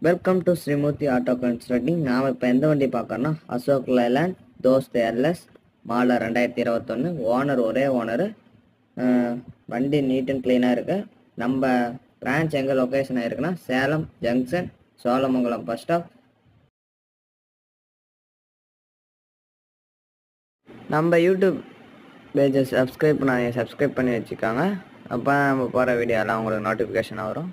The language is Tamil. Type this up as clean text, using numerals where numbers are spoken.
Welcome to Srimurthy auto constructing. நாம் இப்போ எந்த வண்டி பார்க்கறோன்னா Ashok Leyland Dost LS model 2021. Owner ஒரே ஓனரு. வண்டி நீட் அண்ட் க்ளீனாக இருக்குது. நம்ம பிரான்ச் எங்கே லொக்கேஷன் ஆகிருக்குன்னா Salem junction Cholamangalam bus stop. நம்ம யூடியூப் பேஜை சப்ஸ்கிரைப் பண்ணி வச்சுக்காங்க. அப்போ நம்ம போகிற வீடியோலாம் உங்களுக்கு நோட்டிஃபிகேஷன் வரும்.